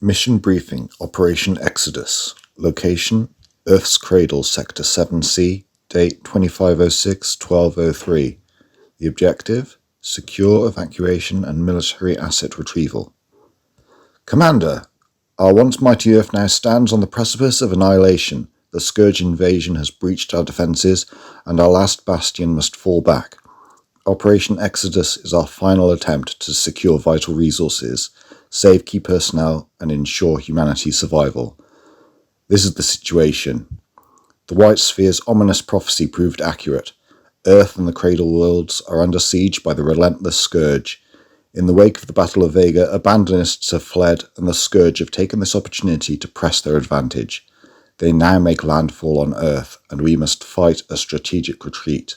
Mission Briefing, Operation Exodus. Location, Earth's Cradle, Sector 7C, date 2506-1203. The objective, secure evacuation and military asset retrieval. Commander, our once mighty Earth now stands on the precipice of annihilation. The Scourge invasion has breached our defences, and our last bastion must fall back. Operation Exodus is our final attempt to secure vital resources, save key personnel, and ensure humanity's survival. This is the situation. The White Sphere's ominous prophecy proved accurate. Earth and the Cradle worlds are under siege by the relentless Scourge. In the wake of the Battle of Vega, abandonists have fled, and the Scourge have taken this opportunity to press their advantage. They now make landfall on Earth, and we must fight a strategic retreat.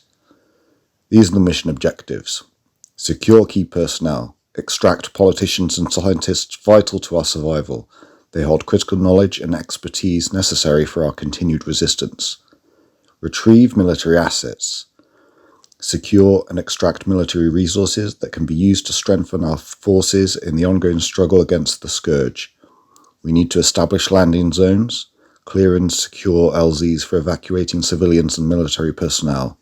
These are the mission objectives. Secure key personnel. Extract politicians and scientists vital to our survival. They hold critical knowledge and expertise necessary for our continued resistance. Retrieve military assets. Secure and extract military resources that can be used to strengthen our forces in the ongoing struggle against the Scourge. We need to establish landing zones, clear and secure LZs for evacuating civilians and military personnel,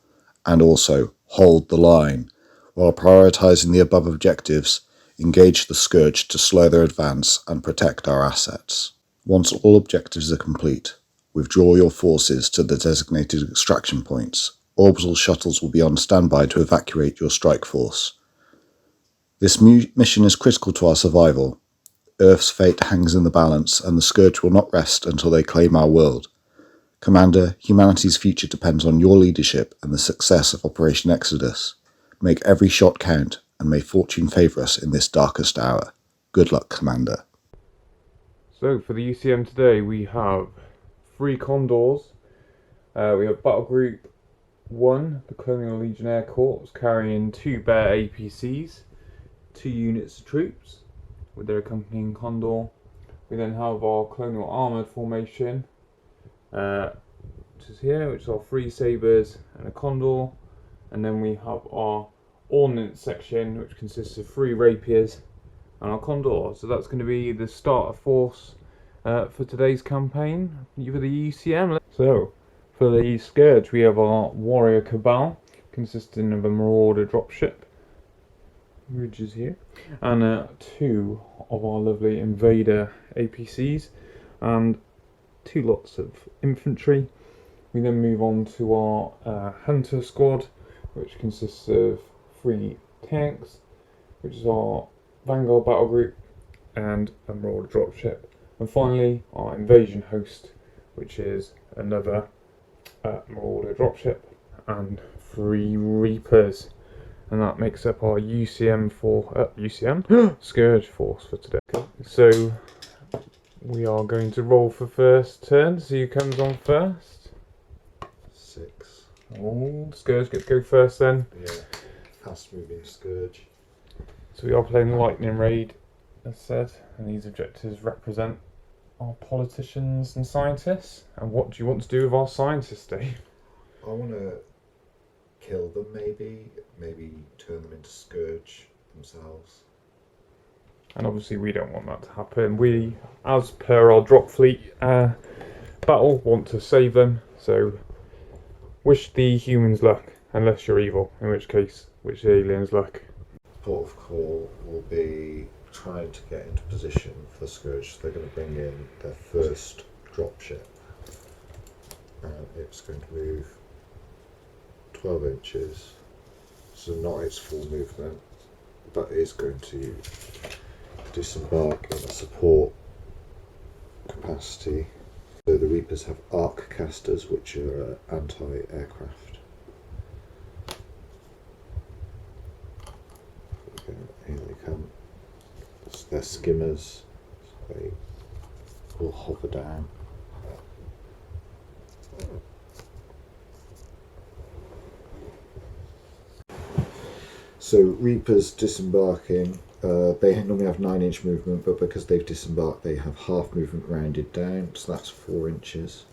and also hold the line. While prioritising the above objectives, engage the Scourge to slow their advance and protect our assets. Once all objectives are complete, withdraw your forces to the designated extraction points. Orbital shuttles will be on standby to evacuate your strike force. This mission is critical to our survival. Earth's fate hangs in the balance, and the Scourge will not rest until they claim our world. Commander, humanity's future depends on your leadership and the success of Operation Exodus. Make every shot count, and may fortune favour us in this darkest hour. Good luck, Commander. So for the UCM today, we have 3 Condors. We have Battle Group 1, the Colonial Legionnaire Corps, carrying 2 Bear APCs, 2 units of troops with their accompanying Condor. We then have our Colonial Armoured Formation, which is here, which is our 3 Sabres and a Condor. And then we have our Ordnance section, which consists of 3 Rapiers and our Condor. So that's going to be the starter force for today's campaign for the UCM. So for the Scourge, we have our Warrior Cabal, consisting of a Marauder dropship, which is here, and 2 of our lovely Invader APCs, and 2 lots of infantry. We then move on to our Hunter Squad, which consists of 3 tanks, which is our Vanguard battle group, and a Marauder dropship. And finally, our Invasion Host, which is another Marauder dropship and 3 Reapers. And that makes up our UCM Scourge force for today. So we are going to roll for first turn. See who comes on first. 6. Oh, Scourge get to go first then. Yeah, fast moving Scourge. So we are playing Lightning Raid, as said, and these objectives represent our politicians and scientists. And what do you want to do with our scientists, Dave? I want to kill them, maybe turn them into Scourge themselves. And obviously we don't want that to happen. We, as per our Dropfleet battle, want to save them. So wish the humans luck, unless you're evil, in which case wish the aliens luck. Port of call will be trying to get into position for the Scourge. They're going to bring in their first dropship, and it's going to move 12 inches, so not its full movement, but is going to disembark in a support capacity. So the Reapers have arc casters, which are anti-aircraft. Okay, here they come. So they're skimmers, so they will hover down. So Reapers disembarking, they normally have 9-inch movement, but because they've disembarked they have half movement rounded down, so that's 4 inches.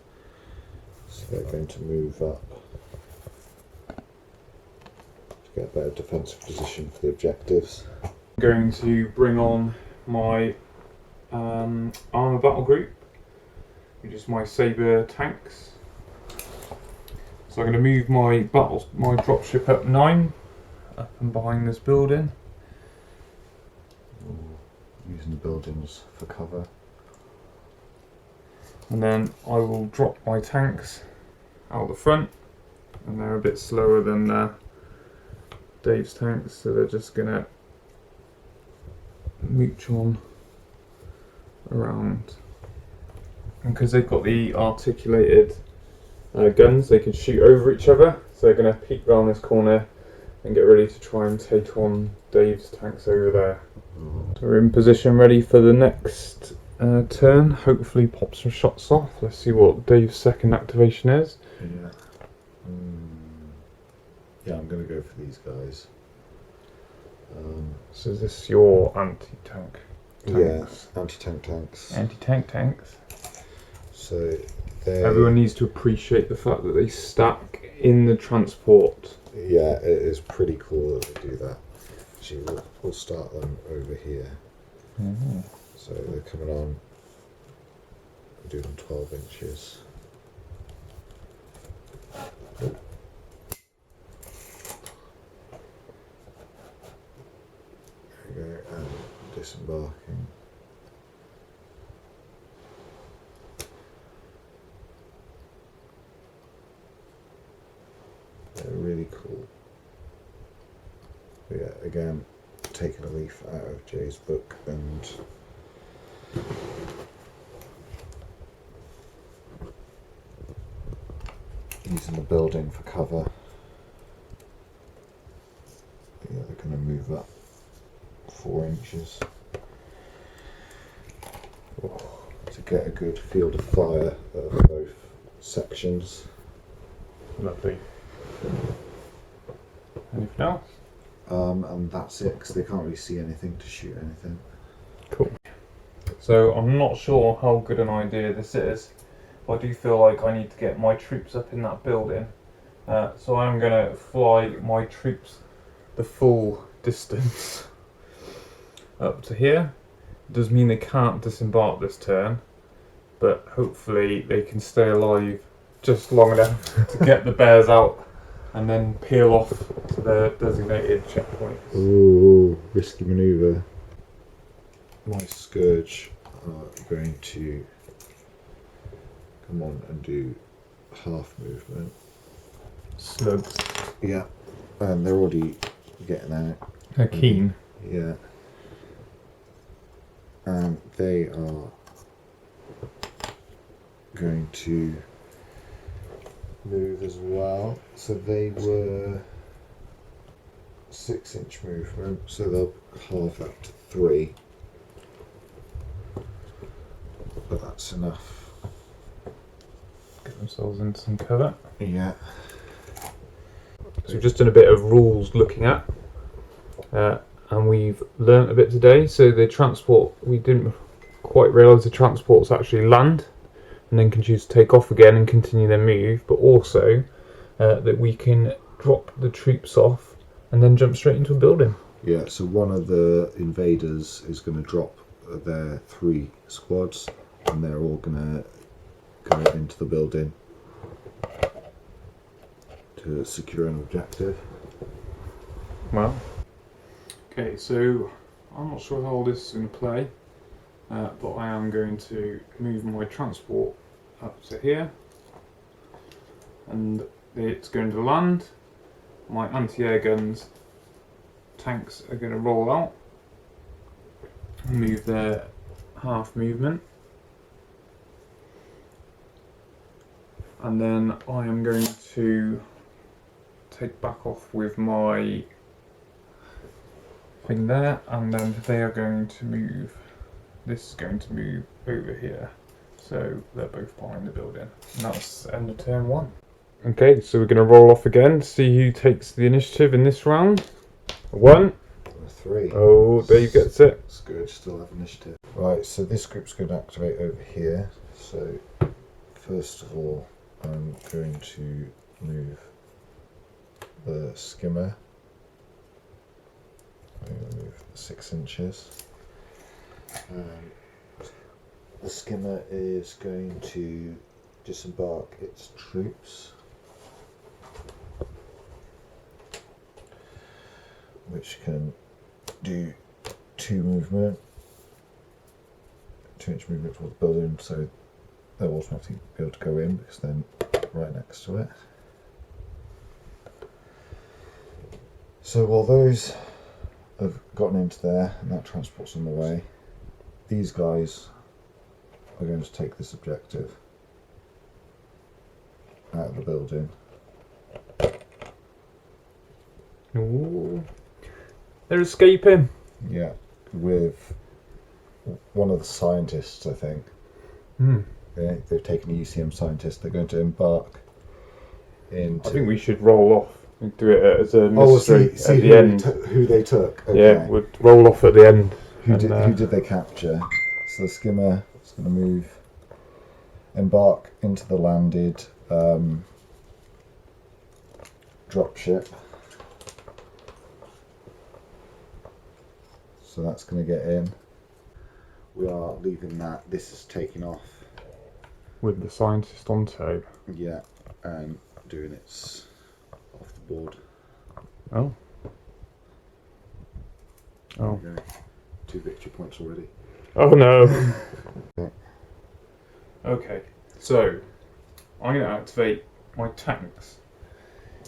So they're going to move up to get a better defensive position for the objectives. I'm going to bring on my armor battle group, which is my saber tanks. So I'm going to move my dropship up 9, up and behind this building. Using the buildings for cover. And then I will drop my tanks out the front, and they're a bit slower than Dave's tanks, so they're just going to mooch on around. And because they've got the articulated guns, they can shoot over each other, so they're going to peek round this corner and get ready to try and take on Dave's tanks over there. So we're in position ready for the next turn. Hopefully pop some shots off. Let's see what Dave's second activation is. Yeah. Yeah, I'm going to go for these guys. So is this your anti-tank tanks? Yeah, anti-tank tanks. Anti-tank tanks. So they... Everyone needs to appreciate the fact that they stack in the transport. Yeah, it is pretty cool that they do that. Actually, we'll start them over here. Mm-hmm. So they're coming on. We'll do them 12 inches. There we go, and disembarking. They're really cool. But yeah, again, taking a leaf out of Jay's book and using the building for cover. But yeah, they're going to move up 4 inches to get a good field of fire of both sections. Lovely. Anything else? And that's it, because they can't really see anything to shoot anything. Cool. So I'm not sure how good an idea this is, but I do feel like I need to get my troops up in that building. So I'm going to fly my troops the full distance up to here. It does mean they can't disembark this turn, but hopefully they can stay alive just long enough to get the bears out and then peel off to their designated checkpoints. Ooh, risky manoeuvre. My Scourge are going to come on and do half movement. Slugs. Yeah, and they're already getting out. They're keen. Yeah. And they are going to move as well. So they were 6-inch movement, so they'll halve that to 3. But that's enough. Get themselves into some cover. Yeah. So we've just done a bit of rules looking at, and we've learnt a bit today. So the transport, we didn't quite realise the transports actually land and then can choose to take off again and continue their move, but also that we can drop the troops off and then jump straight into a building. Yeah, so one of the invaders is going to drop their 3 squads, and they're all going to go into the building to secure an objective. Well, okay, so I'm not sure how this is going to play, but I am going to move my transport up to here, and it's going to land. My anti-air guns tanks are going to roll out and move their half movement, and then I am going to take back off with my thing there, and then they are going to move. This is going to move over here, so they're both behind the building, and that's end of turn 1. Okay, so we're going to roll off again, see who takes the initiative in this round. 1. 3. Oh, Dave gets it. Scourge still have initiative. Right, so this group's going to activate over here. So first of all, I'm going to move the skimmer. I'm going to move 6 inches. the skimmer is going to disembark its troops, which can do 2 movement, 2-inch movement towards the building, so they'll automatically be able to go in because they're right next to it. So while those have gotten into there and that transport's on the way, these guys are going to take this objective out of the building. Ooh. They're escaping. Yeah, with one of the scientists, I think. They've taken a UCM scientist. They're going to embark into... I think we should roll off and do it as a mystery see at the end. Who they took. Okay. Yeah, we'll roll off at the end. Who did they capture? So the skimmer is going to move, embark into the landed dropship. So that's going to get in. We are leaving that. This is taking off. With the scientist on tow. Yeah, and doing its off the board. Oh. Oh. There we go. 2 victory points already. Oh no. Yeah. Okay, so I'm going to activate my tanks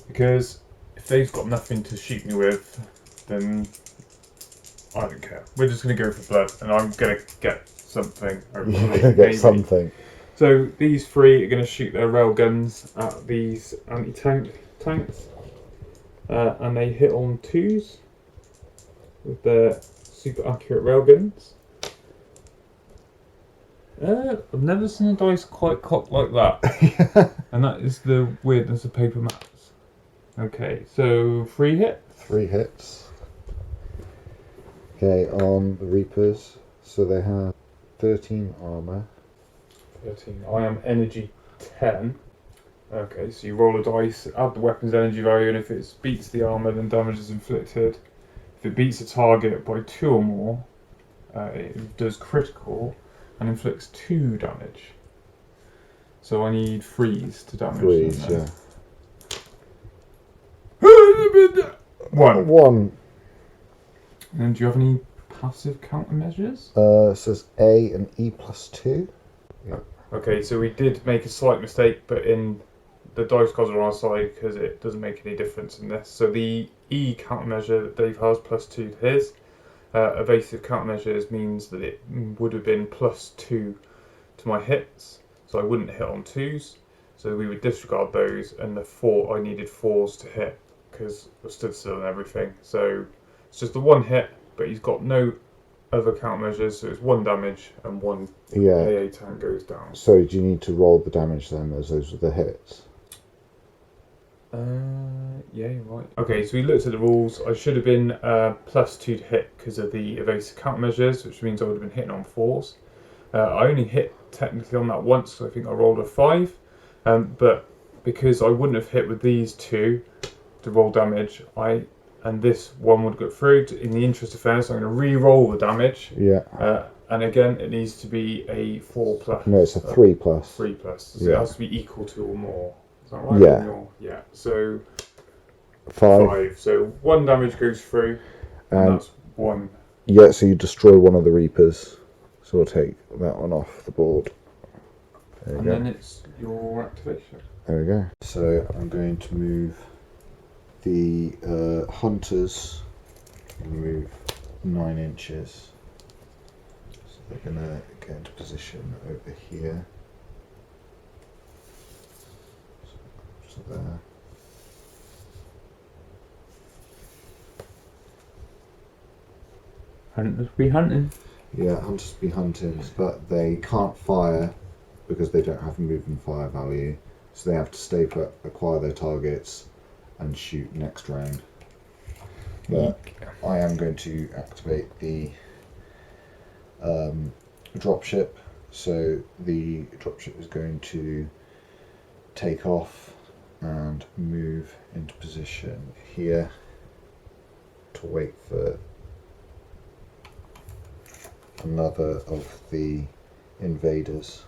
because if they've got nothing to shoot me with, then I don't care. We're just going to go for blood, and I'm going to get something. You're going to get something. So these 3 are going to shoot their rail guns at these anti-tank tanks, and they hit on 2s with their super accurate rail guns. I've never seen a dice quite cocked like that. And that is the weirdness of paper maps. Okay, so 3 hits. 3 hits. Okay, on the Reapers, so they have 13 armour. 13. I am energy 10. Okay, so you roll a dice, add the weapon's energy value, and if it beats the armour, then damage is inflicted. If it beats a target by 2 or more, it does critical and inflicts 2 damage. So I need 3s to damage. 3s, yeah. 1. 1. And do you have any passive countermeasures? It says A and E plus 2. Yeah. Okay, so we did make a slight mistake, but in the dice cards are on our side because it doesn't make any difference in this. So the E countermeasure that Dave has plus 2 to his. Evasive countermeasures means that it would have been plus 2 to my hits, so I wouldn't hit on 2s. So we would disregard those, and the 4 I needed 4s to hit because I stood still and everything. So it's just the 1 hit, but he's got no other countermeasures, so it's 1 damage and 1 AA tank goes down. So do you need to roll the damage then, as those are the hits? Yeah, you're right. Okay, so we looked at the rules. I should have been plus 2 to hit because of the evasive countermeasures, which means I would have been hitting on 4s. I only hit technically on that once, so I think I rolled a 5. But because I wouldn't have hit with these 2 to roll damage, and this one would go through. In the interest of fairness, I'm going to re-roll the damage. Yeah. And again, it needs to be a 4 plus. No, it's a 3 plus. 3 plus. So yeah. It has to be equal to or more. Is that right? Yeah. Yeah. So 5. So 1 damage goes through, and that's 1. Yeah, so you destroy one of the Reapers. So we'll take that one off the board. There you go. And then it's your activation. There we go. So I'm going to move the Hunters. Move 9 inches. So they're going to get into position over here. So there. Hunters be hunting. Yeah, hunters be hunting, but they can't fire because they don't have a move and fire value. So they have to stay put, acquire their targets, and shoot next round. But I am going to activate the dropship. So the dropship is going to take off and move into position here to wait for another of the invaders.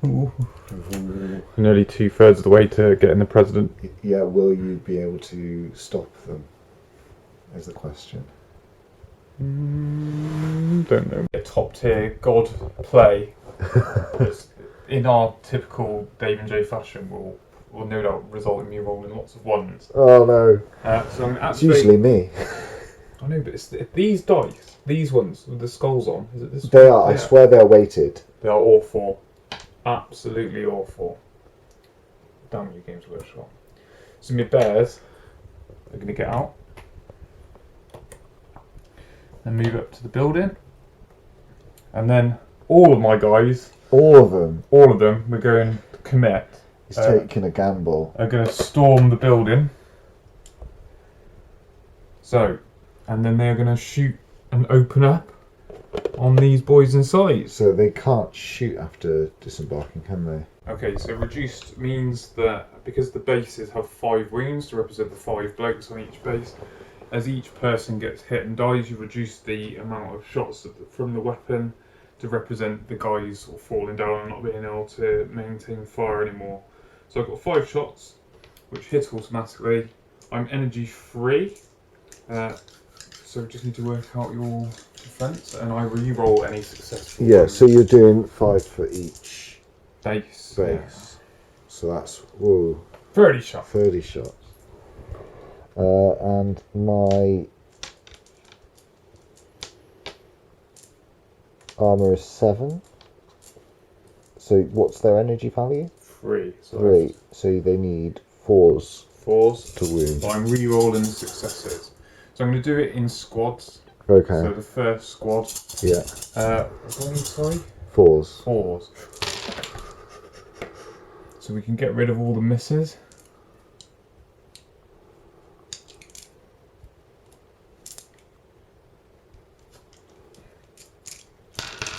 Ooh. Nearly 2/3 of the way to getting the president. Yeah, will you be able to stop them? Is the question. Don't know. A top tier god play that's in our typical Dave and J fashion will no doubt result in me rolling lots of ones. Oh no. So I'm It's usually me. I know, but it's these dice, these ones with the skulls on. Is it this? They are. I swear they're weighted. They are awful. Absolutely awful. Damn you, Games Workshop. So my bears are going to get out and move up to the building, and then all of my guys, all of them, we're going to commit. He's taking a gamble. Are going to storm the building. So, and then they're going to shoot and open up on these boys inside. So they can't shoot after disembarking, can they? Okay, so reduced means that because the bases have 5 wounds to represent the 5 blokes on each base, as each person gets hit and dies, you reduce the amount of shots from the weapon to represent the guys sort of falling down and not being able to maintain fire anymore. So I've got 5 shots, which hit automatically. I'm energy free, so we just need to work out your defense, and I re-roll any successful. Yeah, so you're doing 5 for each base. Yeah. So that's 30 shots. 30 shots. And my armor is 7. So what's their energy value? 3. 3. So they need 4s. 4s to wound. So I'm re-rolling successes. So I'm going to do it in squads. Okay. So the first squad. Yeah. What do I need, sorry? 4s. 4s. So we can get rid of all the misses.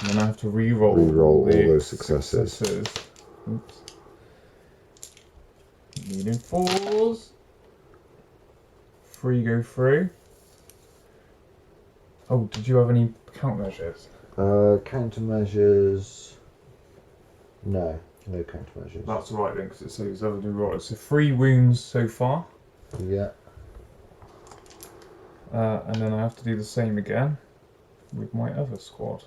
And then I have to re-roll all those successes. Oops. Needing 4s. 3 go through. Oh, did you have any countermeasures? Countermeasures. No countermeasures. That's all right then, because it saves other do right. So 3 wounds so far. Yeah. And then I have to do the same again with my other squad.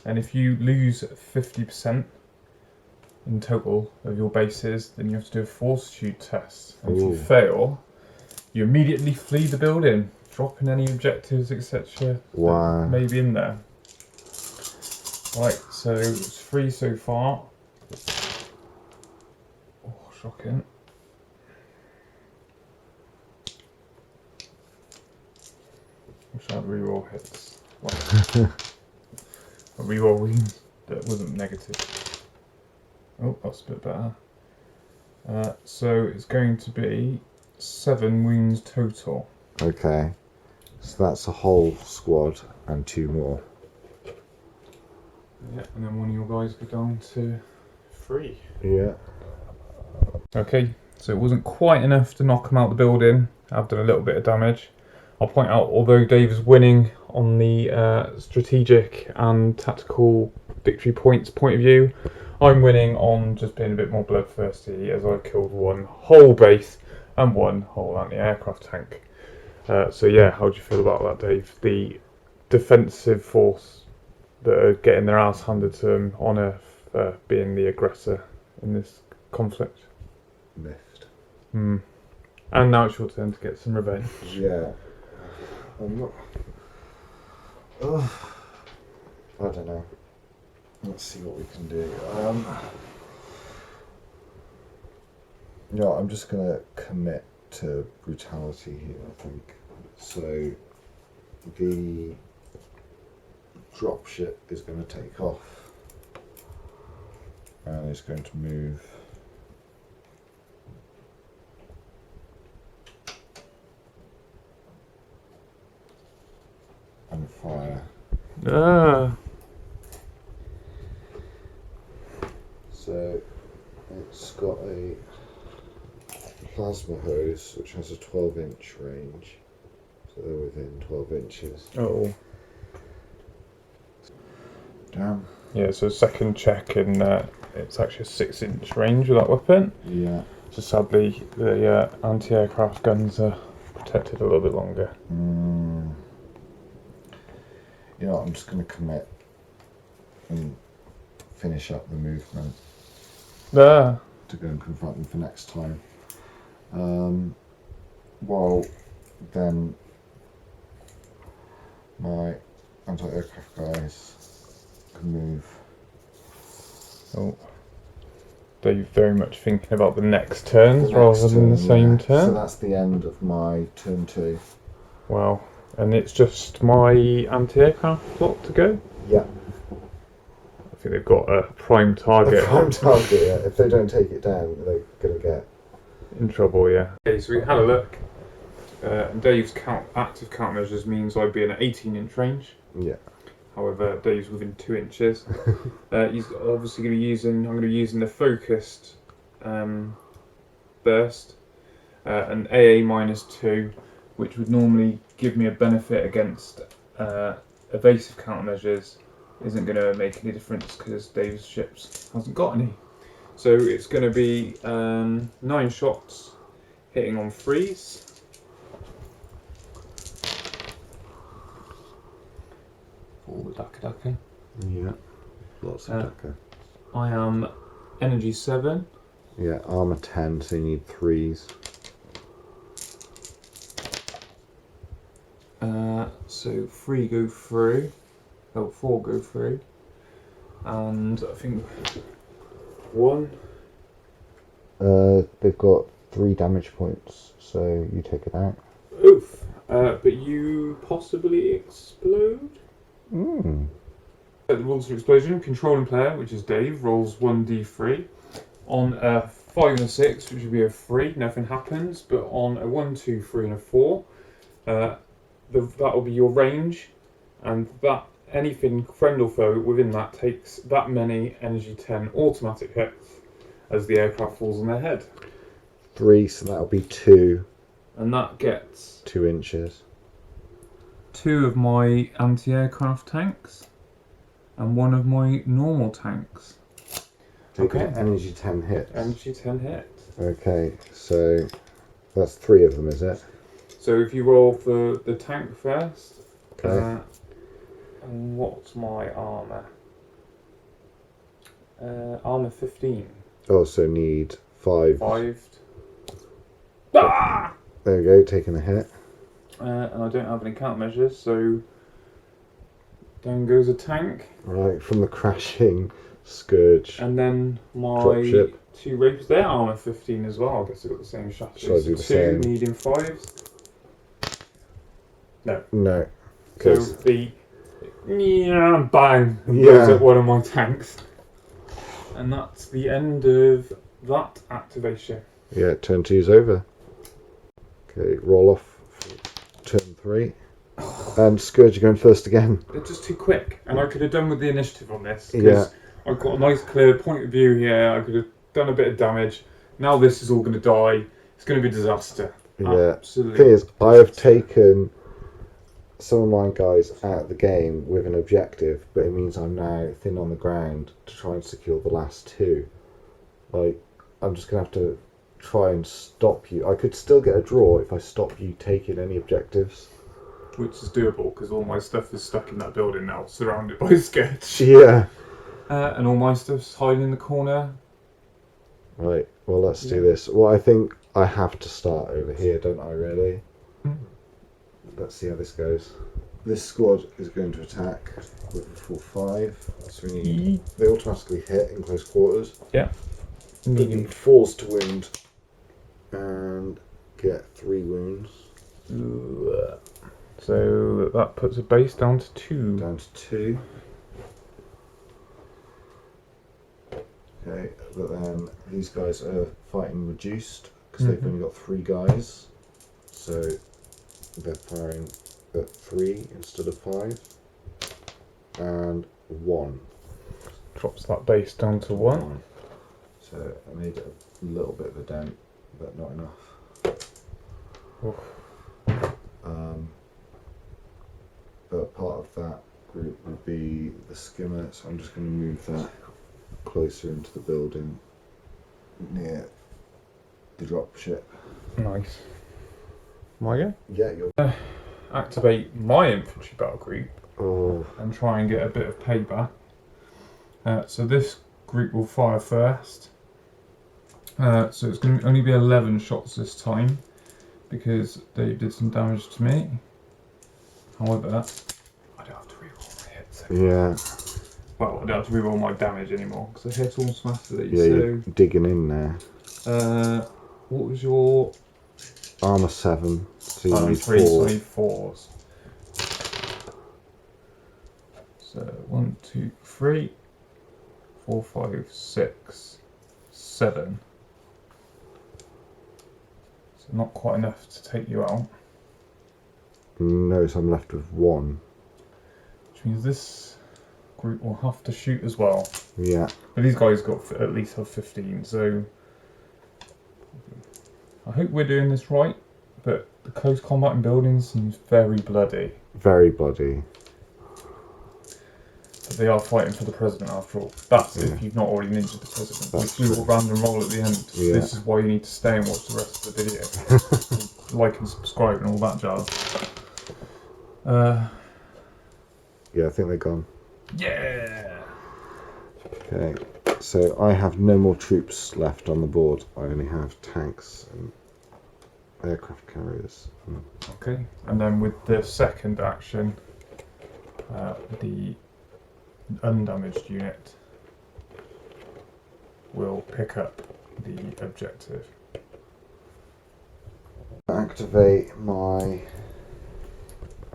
And if you lose 50% in total of your bases, then you have to do a fortitude test. And if you fail, you immediately flee the building, dropping any objectives, etc. Wow. Maybe in there. Right, so it's 3 so far. Oh, shocking. Wish I had reroll hits. Right. A reroll wound that wasn't negative. Oh, that's a bit better. So it's going to be 7 wounds total. Okay. So that's a whole squad and 2 more. Yeah, and then one of your guys go down to 3. Yeah. Okay, so it wasn't quite enough to knock him out the building. I've done a little bit of damage. I'll point out, although Dave is winning on the strategic and tactical victory points point of view, I'm winning on just being a bit more bloodthirsty, as I killed 1 whole base and 1 whole anti-aircraft tank. So yeah, how do you feel about that, Dave? The defensive force that are getting their ass handed to them on Earth being the aggressor in this conflict. Miffed. And now it's your turn to get some revenge. Yeah. I'm not... I don't know. Let's see what we can do. I'm just going to commit to brutality here, I think. So the dropship is going to take off and it's going to move and fire. So it's got a plasma hose which has a 12-inch range. So but they're within 12 inches. Oh. Damn. Yeah, so second check, and it's actually a 6-inch range with that weapon. Yeah. So sadly, the anti-aircraft guns are protected a little bit longer. You know what, I'm just going to commit and finish up the movement There. to go and confront them for next time. Well, then my anti-aircraft guys can move. Oh. They're very much thinking about the next turns The rather next than the turn, same yeah. turn. So that's the end of my turn 2. Wow. And it's just my anti-aircraft plot to go? Yeah. I think they've got a prime target. A prime target, yeah. If they don't take it down, they're going to get in trouble, yeah. Okay, so we had a look. Dave's active countermeasures means I'd be in an 18-inch range. Yeah. However, Dave's within 2 inches. He's obviously going to be using. I'm going to be using the focused burst, an AA -2, which would normally give me a benefit against evasive countermeasures. Isn't going to make any difference because Dave's ships hasn't got any. So it's going to be 9 shots, hitting on 3s. All the Daka. Yeah. Lots of Daka. I am energy 7. Yeah, armor 10, so you need 3s. So 3 go through. Oh, 4 go through. And I think 1. They've got 3 damage points, so you take it out. Oof. But you possibly explode? The rules of explosion: controlling player, which is Dave, rolls 1d3. On a 5 and a 6, which would be a 3, nothing happens. But on a 1, 2, 3, and a 4, that will be your range, and that anything friend or foe within that takes that many energy 10 automatic hits as the aircraft falls on their head. 3, so that'll be 2. And that gets 2 inches. 2 of my anti-aircraft tanks and 1 of my normal tanks. Okay. Energy 10 hits. Energy 10 hits. Okay, so that's 3 of them, is it? So if you roll for the tank first, Okay. and what's my armour? Armour 15. Also need 5. 5. Ah! There we go, taking a hit. And I don't have any countermeasures, so down goes a tank. Right, from the crashing Scourge. And then my Dropship. 2 rapes, they're armour 15 as well. I guess they've got the same shaft. Shall I do the 2 same? needing 5s. No. No. So the bang goes at one of my tanks. And that's the end of that activation. Yeah, turn 2's over. Okay, roll off turn 3. And Scourge, you're going first again. They're just too quick, and I could have done with the initiative on this. Because I've got a nice clear point of view here. I could have done a bit of damage. Now this is all going to die. It's going to be a disaster. Yeah. Absolutely. The thing is, I have taken some of my guys out of the game with an objective, but it means I'm now thin on the ground to try and secure the last 2. Like, I'm just going to have to try and stop you. I could still get a draw if I stop you taking any objectives. Which is doable, because all my stuff is stuck in that building now, surrounded by Scourge. Yeah. And all my stuff's hiding in the corner. Right, well, let's do this. Well, I think I have to start over here, don't I, really? Let's see how this goes. This squad is going to attack with a full 5. So we need... They automatically hit in close quarters. Yeah. They need 4s to wound. And get 3 wounds. So that puts a base down to 2. Down to 2. Okay, but then these guys are fighting reduced because they've only got 3 guys. So they're firing at 3 instead of 5. And 1. Drops that base down to 1. So I made a little bit of a dent, but not enough. Oof. would be the skimmer, so I'm just going to move that closer into the building near the dropship. Nice. Am I go? Yeah, you're. Activate my infantry battle group Oh, and try and get a bit of payback. So this group will fire first. So it's going to only be 11 shots this time because they did some damage to me. However, I don't have to reroll my hits. yeah. Well, I don't have to reroll my damage anymore because I hit automatically. Yeah, so, you're digging in there. what was your Armour 7, so you need 3? So I 4. need 4s. So 1, 2, 3, 4, 5, 6, 7. So not quite enough to take you out. No, so I'm left with 1. Which means this group will have to shoot as well. Yeah. But these guys got at least have 15, so I hope we're doing this right. But the close combat in buildings seems very bloody. Very bloody. But they are fighting for the president after all. That's if you've not already ninja the president. That's Which we will random roll at the end. Yeah. This is why you need to stay and watch the rest of the video. Like and subscribe and all that jazz. Yeah, I think they're gone. Yeah! Okay, so I have no more troops left on the board. I only have tanks and aircraft carriers. Okay, and then with the second action, the undamaged unit will pick up the objective. Activate my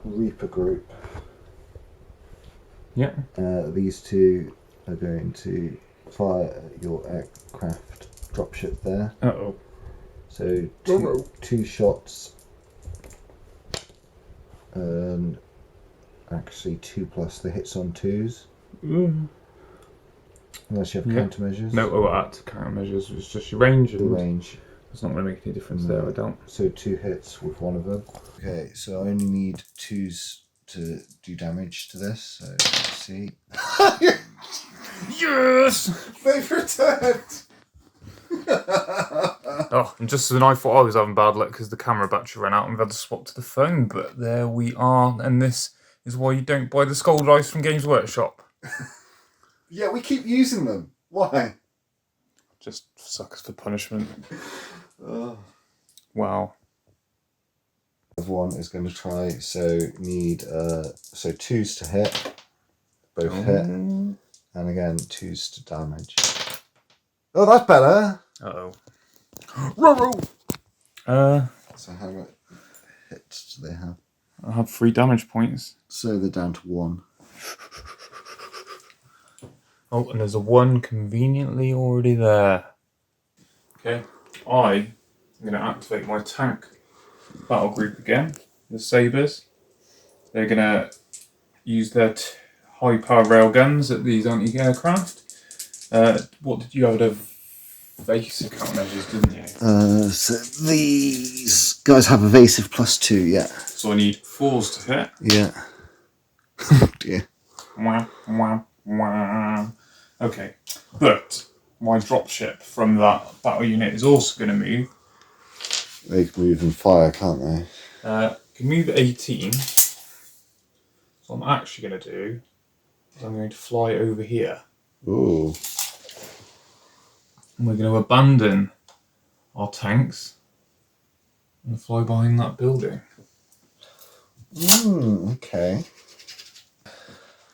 Reaper group. Yeah. These two are going to fire at your aircraft dropship there. Uh-oh. So Uh-oh. two shots. And actually 2+ the hits on 2s. Unless you have countermeasures. No, that's countermeasures. It's just your range. The range. It's not going to make any difference there, I don't. So 2 hits with one of them. Okay, so I only need 2s to do damage to this. So let's see. Yes! They've returned! Oh, and just when I thought I was having bad luck because the camera battery ran out and we had to swap to the phone, but there we are, and this is why you don't buy the Skull Dice from Games Workshop. Yeah, we keep using them. Why? Just suckers for punishment. Wow. One is going to try, so need so 2s to hit, both hit, and again 2s to damage. Oh, that's better. Uh-oh. Roro! So how much hits do they have? I have 3 damage points. So they're down to 1. Oh, and there's a 1 conveniently already there. Okay, I'm going to activate my tank battle group again. The Sabres. They're going to use their high power railguns at these anti-aircraft. What did you have to basic countermeasures, didn't you? So these guys have evasive +2, yeah. So I need 4s to hit. Yeah. Oh dear. Wah, wah, wah. Okay, but my dropship from that battle unit is also going to move. They can move and fire, can't they? Can move 18. So what I'm actually going to do is I'm going to fly over here. Ooh. And we're going to abandon our tanks and fly behind that building. Okay.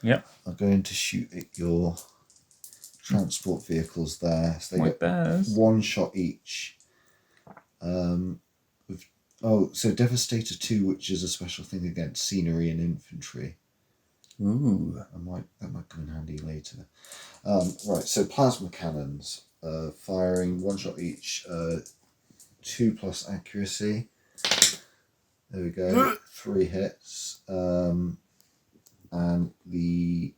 Yep. I'm going to shoot at your transport vehicles there. So they My get bears. 1 shot each. So Devastator 2, which is a special thing against scenery and infantry. Ooh. That might come in handy later. Right, so plasma cannons, firing 1 shot each, 2+ accuracy. There we go, 3 hits. And the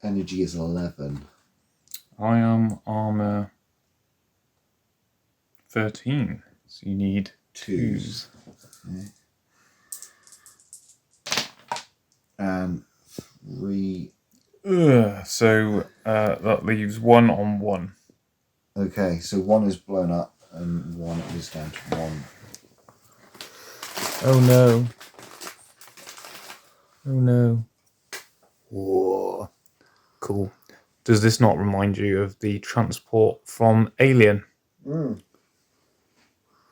energy is 11. I am armor 13. So you need 2s. Okay. And So that leaves 1 on 1. Okay, so 1 is blown up and 1 is down to 1. Oh no. Oh no. Whoa. Cool. Does this not remind you of the transport from Alien?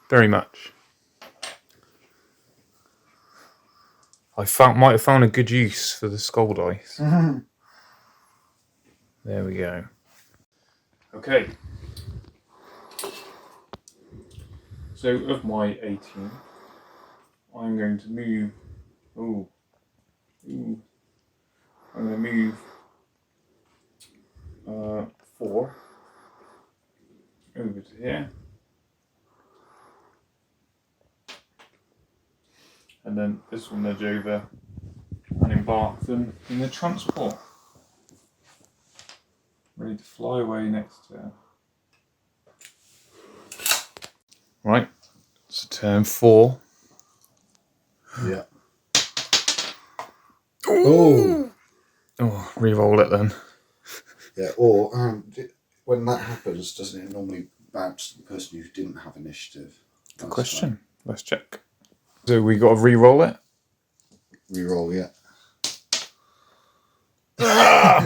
Very much. Might have found a good use for the skull dice. There we go. Okay. So of my 18, I'm going to move. I'm going to move 4 over to here. And then this will nudge over and embark them in the transport. Ready to fly away next turn. Right, so turn 4. Yeah. Oh. Oh, re-roll it then. Yeah, or when that happens, doesn't it normally bounce to the person who didn't have initiative? Good question. Let's check. So we got to re-roll it. Reroll, yeah.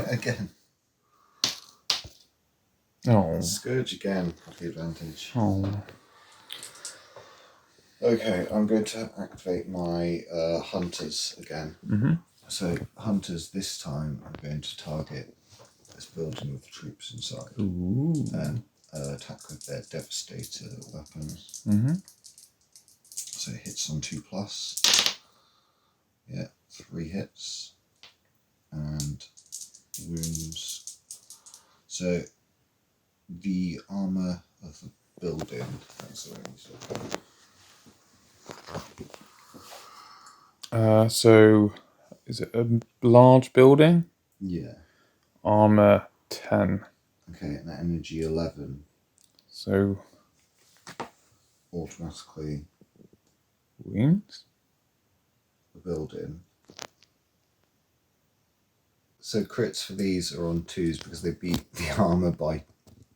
Again. Oh. Scourge again, at the advantage. Oh. Okay, I'm going to activate my hunters again. So hunters this time are going to target this building with troops inside. And attack with their devastator weapons. So it hits on 2+. Yeah, 3 hits. And wounds. So the armour of the building, that's the way we sort of. So is it a large building? Yeah. Armour 10. Okay, and energy 11. So Automatically wounds? the building. So crits for these are on 2s because they beat the armour by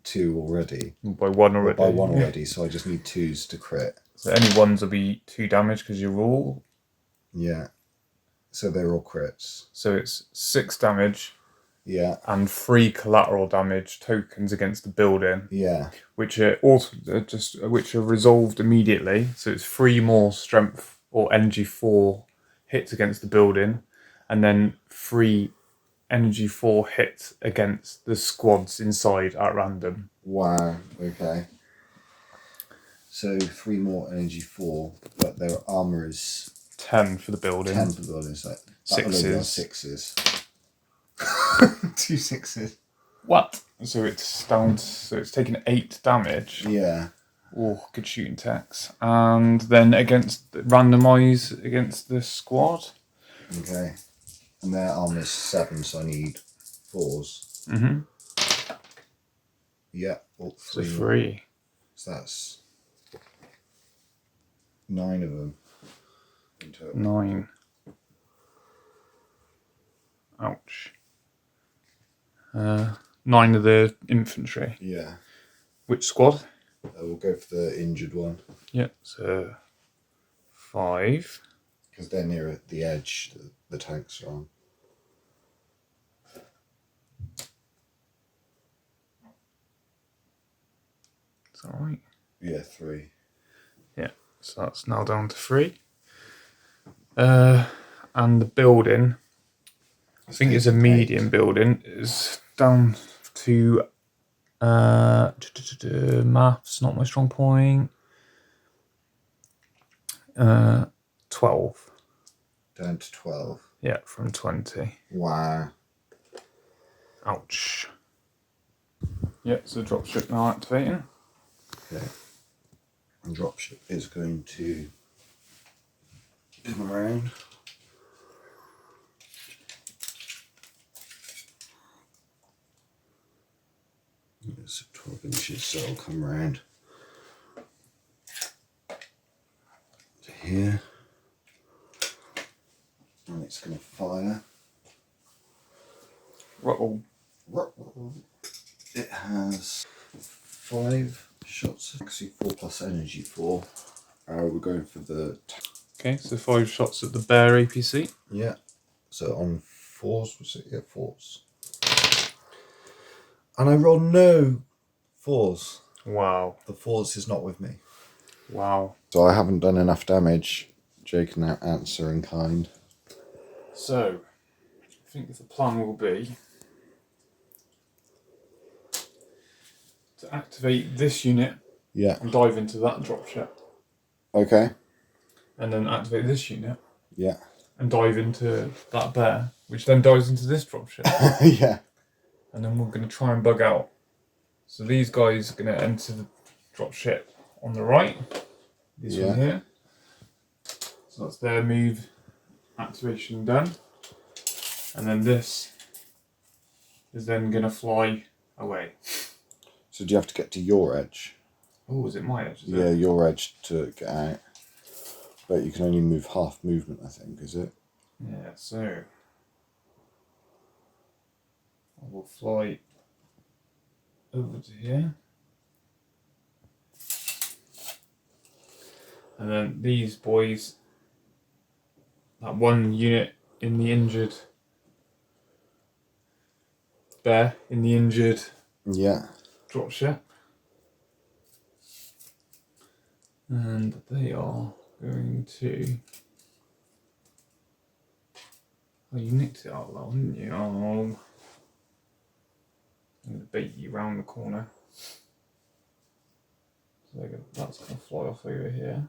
2 already. By 1 already. By 1 already, so I just need 2s to crit. So any 1s will be 2 damage because you roll. Yeah. So they're all crits. So it's 6 damage. Yeah. And 3 collateral damage tokens against the building. Yeah. Which are resolved immediately. So it's 3 more strength or energy 4 hits against the building, and then 3 energy 4 hits against the squads inside at random. Wow. Okay. So 3 more energy 4, but their armour is 10 for the building. 10 for the building. So that 6s. 6s. 2 6s. What? So it's down. So it's taken 8 damage. Yeah. Oh, good shooting tax. And then randomise against the squad. Okay. And their armour is 7, so I need 4s. Yeah. Oh, 3. So 3. So that's 9 of them. 9. Ouch. 9 of the infantry. Yeah. Which squad? We'll go for the injured one. Yeah, so 5. Because they're near the edge the tanks are on. Is that right? Yeah, 3. Yeah, so that's now down to 3. And the building, I think it's a medium building, is down to maths, not my strong point. 12. Down to 12. Yeah, from 20. Wow. Ouch. Yeah, so dropship now activating. Okay. And dropship is going to come around. It's 12 inches, so it'll come around to here. And it's going to fire. Uh-oh. It has 5 shots, actually 4 plus energy 4. We're going for the... Okay, so 5 shots at the bear APC. Yeah. So on 4s, was it? Yeah, 4s. And I roll no 4s. Wow. The 4s is not with me. Wow. So I haven't done enough damage. Jake can now answer in kind. So, I think the plan will be to activate this unit Yeah. and dive into that dropship. Okay. And then activate this unit Yeah. and dive into that bear, which then dives into this dropship. Yeah. And then we're going to try and bug out. So these guys are going to enter the dropship on the right. This one here. So that's their move activation done. And then this is then going to fly away. So do you have to get to your edge? Oh, is it my edge? Is Yeah, it? your edge to get out. But you can only move half movement, I think, is it? Yeah, so I will fly over to here. And then these boys, that one unit in the injured bear, in the injured dropship. And they are going to... Oh, you nicked it out loud, didn't you? Oh, I'm going to bait you round the corner. So that's going to fly off over here.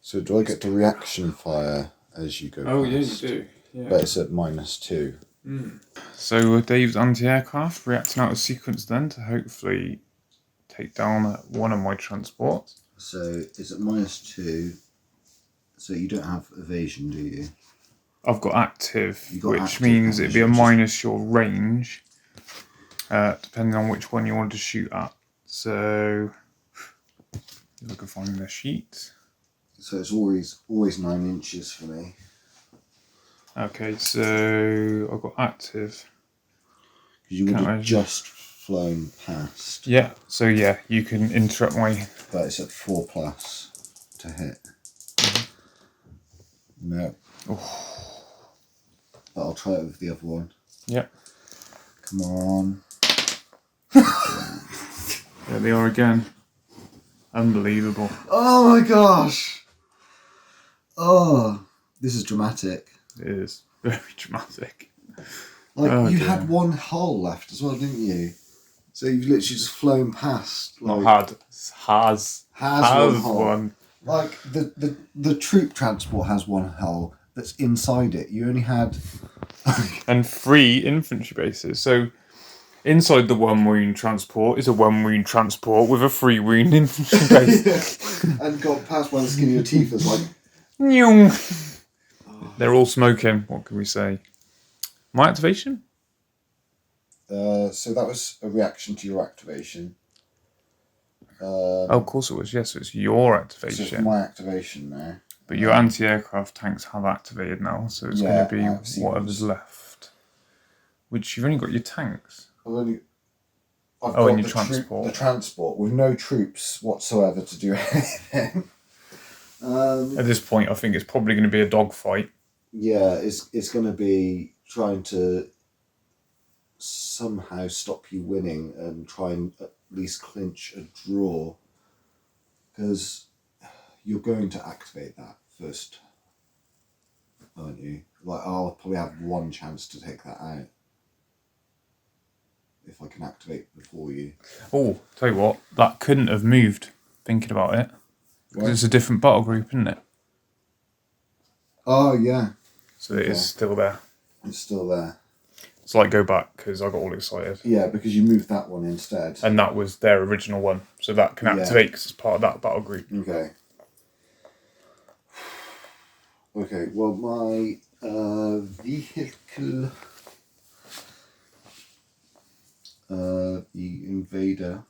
So do I get to reaction fire as you go Oh, past? yeah, you do. Yeah. But it's at -2. So Dave's anti-aircraft reacting out of sequence then to hopefully take down one of my transports. So it's at -2. So you don't have evasion, do you? I've got active, which active means it'd be a evasion, minus your range, depending on which one you want to shoot at. So if I can find their sheet. So it's always 9 inches for me. Okay, so I've got active. Because you would have just flown past. Yeah, so yeah, you can interrupt my... But it's at 4 plus to hit. No. Oh. But I'll try it with the other one. Yep. Come on. There they are again. Unbelievable. Oh my gosh. Oh, this is dramatic. It is very dramatic. Like, you had one hull left as well, didn't you? So you've literally just flown past. Like, Not has one hull. One. Like, the troop transport has one hull that's inside it. You only had... And 3 infantry bases. So inside the 1 wound transport is a 1 wound transport with a 3 wound infantry base. Yeah. And got past one of the skin of your teeth is like... They're all smoking. What can we say? My activation? So that was a reaction to your activation. Oh, of course it was. Yes, it's your activation. So it's my activation now. But your anti-aircraft tanks have activated now, so it's going to be whatever's left. Which you've only got your tanks. I've got and your transport. The transport with no troops whatsoever to do anything. At this point, I think it's probably going to be a dogfight. Yeah, it's going to be trying to somehow stop you winning and try and at least clinch a draw, because you're going to activate that first, aren't you? Like, I'll probably have one chance to take that out if I can activate before you. Oh, tell you what, that couldn't have moved, thinking about it. Because it's a different battle group, isn't it? Oh, yeah. So it is still there. It's still there. So like go back, because I got all excited. Yeah, because you moved that one instead. And that was their original one. So that can activate because it's part of that battle group. Okay. Okay, well, my vehicle... the invader...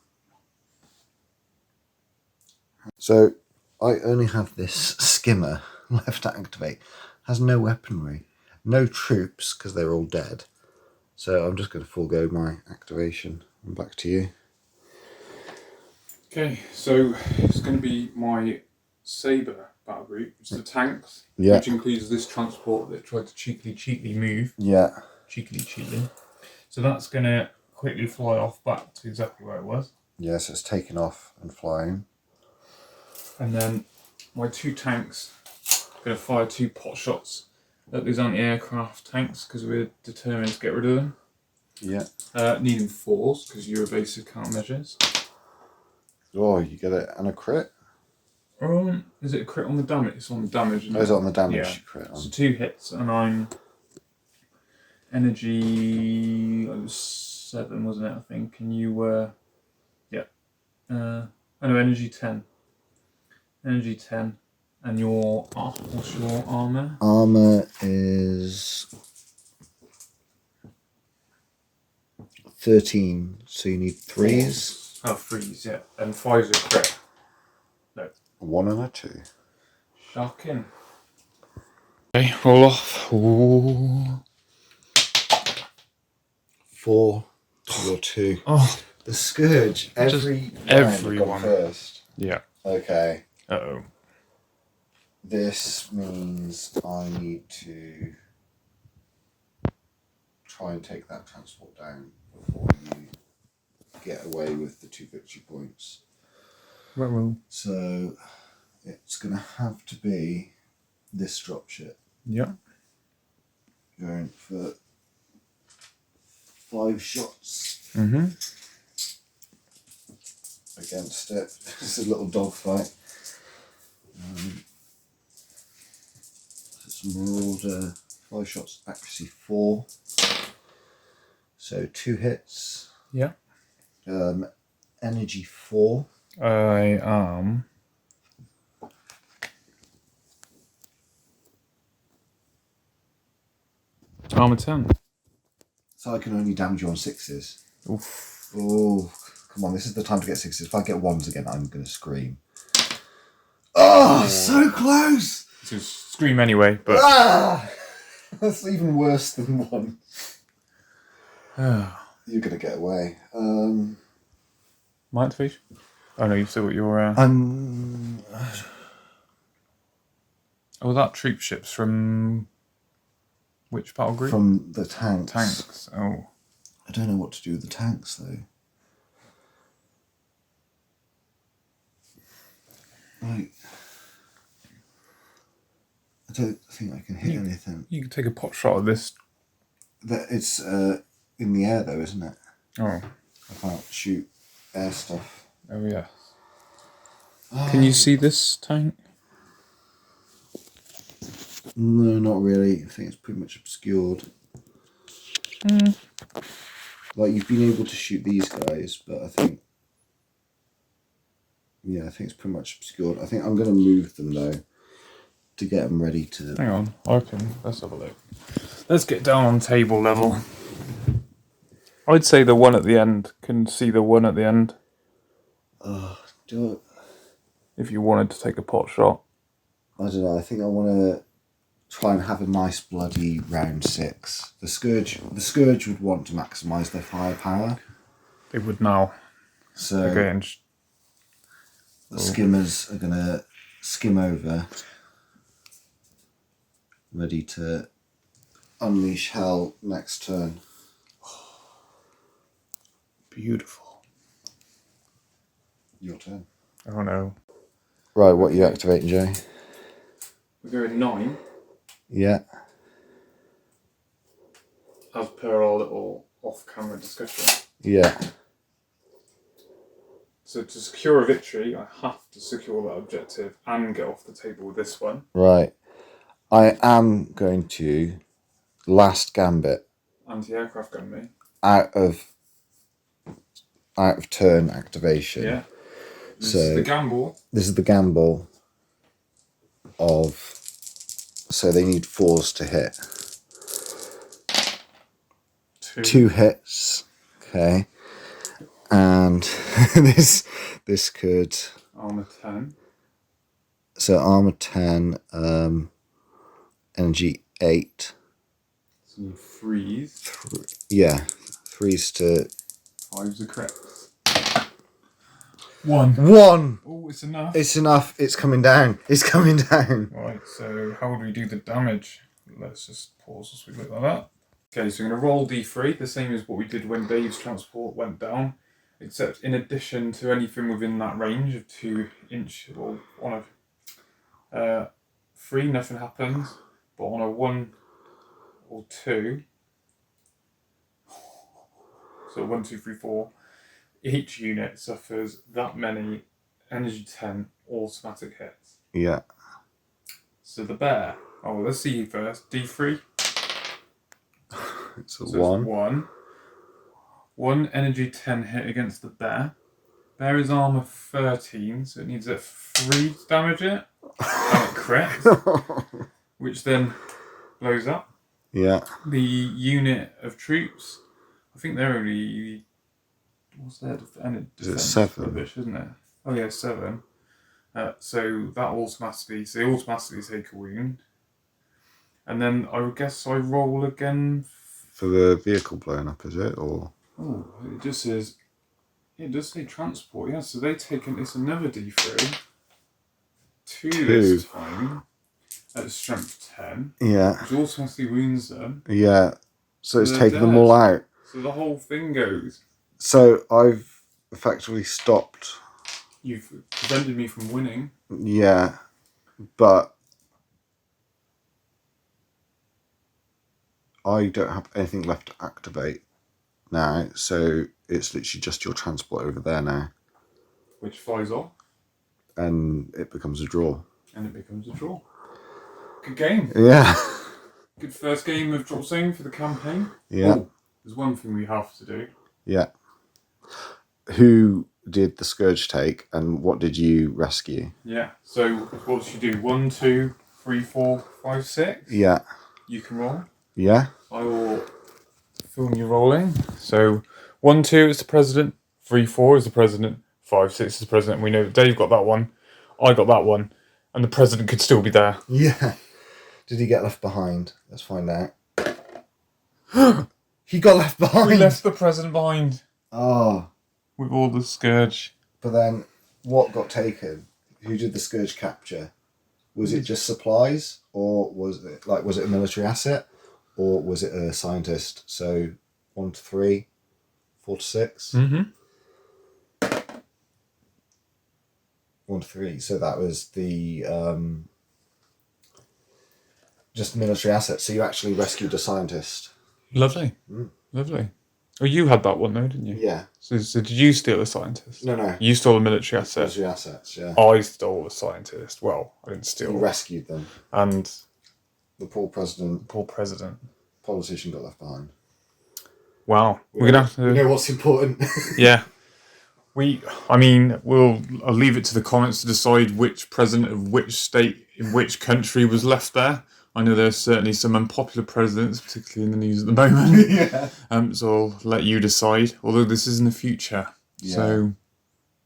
So, I only have this skimmer left to activate. Has no weaponry. No troops, because they're all dead. So I'm just going to forego my activation. And back to you. Okay, so it's going to be my Sabre battle group. It's the tanks, Yeah. which includes this transport that tried to cheekily move. Yeah. Cheekily. So that's going to quickly fly off back to exactly where it was. Yeah, so it's taking off and flying. And then my 2 tanks are going to fire 2 pot shots at these anti-aircraft tanks because we're determined to get rid of them. Yeah. Needing 4s because you're evasive countermeasures. Oh, you get it and a crit? Is it a crit on the damage? It's on the damage. Is it on the damage crit? So 2 hits, and I'm energy 7, wasn't it? I think. And you were, energy 10. Energy 10, and your what's your armor? Armor is 13, so you need 3s. Oh, 3s, yeah, and 5's a crit. No. 1 and a 2. Shocking. Okay, roll off. Ooh. 4 to your 2. Oh, The Scourge. Everyone first. Yeah. Okay. Uh-oh. This means I need to try and take that transport down before you get away with the 2 victory points. Well. So it's going to have to be this dropship. Yeah. Going for 5 shots against it. It's a little dogfight. It's Marauder, 5 shots, accuracy 4. So 2 hits. Yeah. Energy 4. I am. Armor 10. So I can only damage you on 6s. Oof. Oh, come on, this is the time to get 6s. If I get 1s again, I'm going to scream. Oh, so close! To scream anyway, but. That's even worse than 1. Oh. You're going to get away. My activation? Oh no, you've still got your. Oh, that troop ship's from. Which battle group? From the tanks. Tanks. Oh. I don't know what to do with the tanks though. Like, I don't think I can hit anything. You could take a pot shot at this. That it's in the air though, isn't it? Oh. I can't shoot air stuff. Oh yes. Can you see this tank? No, not really. I think it's pretty much obscured. Like, you've been able to shoot these guys, but I think... Yeah, I think it's pretty much obscured. I think I'm going to move them, though, to get them ready to... Hang on, let's have a look. Let's get down on table level. I'd say the one at the end can see the one at the end. Do it. If you wanted to take a pot shot. I don't know, I think I want to try and have a nice bloody round 6. The Scourge would want to maximise their firepower. They would now. So Again. the skimmers are going to skim over, ready to unleash hell next turn. Beautiful. Your turn. Oh no. Right, what are you activating, Joe? We're going 9. Yeah. As per our little off-camera discussion. Yeah. So to secure a victory, I have to secure that objective and get off the table with this one. Right. I am going to last gambit. Anti-aircraft gun me. Out of turn activation. Yeah. This is the gamble. This is the gamble of... So they need 4s to hit. 2 hits. Okay. And this could... Armor 10. So armor 10, energy 8. So you need threes. Yeah, 3s to... 5s are correct. 1. 1! Oh, it's enough. It's enough. It's coming down. It's coming down. Right, so how do we do the damage? Let's just pause as we look like that. Okay, so we're going to roll d3, the same as what we did when Dave's transport went down, except in addition to anything within that range of 2 inch, well, on a 3, nothing happens, but on a 1 or 2, so 1, 2, 3, 4, each unit suffers that many energy 10 automatic hits. Yeah. So the bear, oh, let's see you first, d3. It's a 1. 1. 1 energy 10 hit against the bear. Bear is armor 13, so it needs a 3 to damage it. And it crits, which then blows up. Yeah. The unit of troops, I think they're only... What's their defense? Is it 7? Rubbish, isn't it? Oh yeah, 7. So that automatically... So they automatically take a wound. And then I guess I roll again... For the vehicle blowing up, is it? Or... Oh, it just says... It does say transport, yeah, so they take it's another d3. 2 this time. At strength 10. Yeah. Which automatically wounds them. Yeah. So it's They're taken them dead. all out. So the whole thing goes. So I've effectively stopped. You've prevented me from winning. Yeah. But I don't have anything left to activate now, so it's literally just your transport over there now. Which flies off. And it becomes a draw. And it becomes a draw. Good game. Yeah. Good first game of Dropzone for the campaign. Yeah. Oh, there's one thing we have to do. Yeah. Who did the Scourge take and what did you rescue? Yeah. So what should you do? 1, 2, 3, 4, 5, 6? Yeah. You can roll. Yeah. I will film you rolling. So 1, 2 is the president. 3, 4 is the president. 5, 6 is the president. We know that Dave got that one. I got that one. And the president could still be there. Yeah. Did he get left behind? Let's find out. He got left behind. We left the president behind. Oh. With all the Scourge. But then, what got taken? Who did the Scourge capture? Was it just supplies? Or was it a military asset? Or was it a scientist? So, 1 to 3, 4 to 6? Mm-hmm. 1 to 3. So that was the just military assets. So you actually rescued a scientist. Lovely. Lovely. Oh, you had that one though, didn't you? Yeah. So did you steal a scientist? No. You stole a military asset. Military assets, yeah. I stole a scientist. Well, I didn't steal. You rescued them. And The poor president, politician got left behind. Wow. We're gonna have to. We know what's important. Yeah. I'll leave it to the comments to decide which president of which state in which country was left there. I know there's certainly some unpopular presidents, particularly in the news at the moment. Yeah. So I'll let you decide. Although this is in the future, so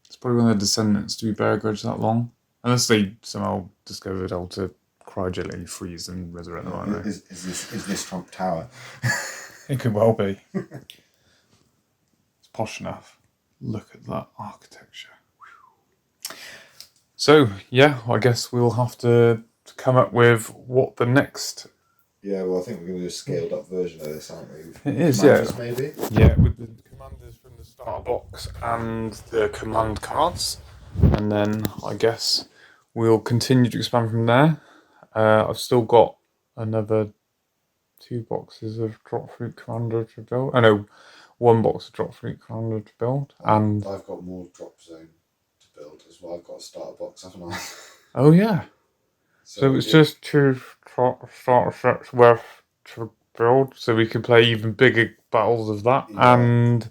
it's probably one of their descendants to bear a grudge that long, unless they somehow discovered how to cryogenically freeze and resurrect them. I don't know. Is this Trump Tower? It could well be. It's posh enough. Look at that architecture. So yeah, I guess we'll have to come up with what the next. Yeah, well, I think we're going to do a scaled up version of this, aren't we? It is, Commanders, maybe. Yeah, with the commanders from the start box and the command cards, and then I guess we'll continue to expand from there. I've still got another 2 boxes of Dropfleet Commander to build. I know 1 box of Dropfleet Commander to build, and I've got more Dropzone to build as well. I've got a starter box, haven't I? Oh yeah. So it's just 2 starter sets worth to build, so we can play even bigger battles of that. Yeah. And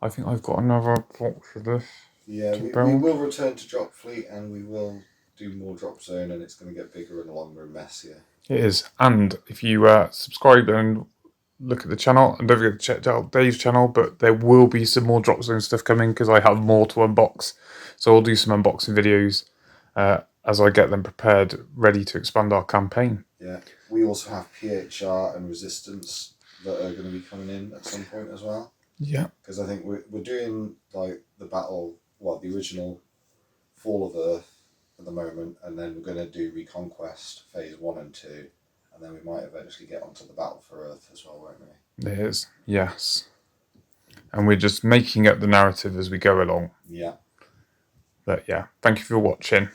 I think I've got another box of this. Yeah, we will return to Dropfleet and we will do more Dropzone, and it's going to get bigger and longer and messier. It is. And if you subscribe and look at the channel, and don't forget to check out Dave's channel, but there will be some more Dropzone stuff coming because I have more to unbox. So I'll do some unboxing videos as I get them prepared, ready to expand our campaign. Yeah. We also have PHR and resistance that are going to be coming in at some point as well. Yeah. Because I think we're doing like the battle, the original Fall of Earth at the moment, and then we're going to do Reconquest Phase 1 and 2, and then we might eventually get onto the Battle for Earth as well, won't we? It is, yes. And we're just making up the narrative as we go along. Yeah. But yeah, thank you for watching.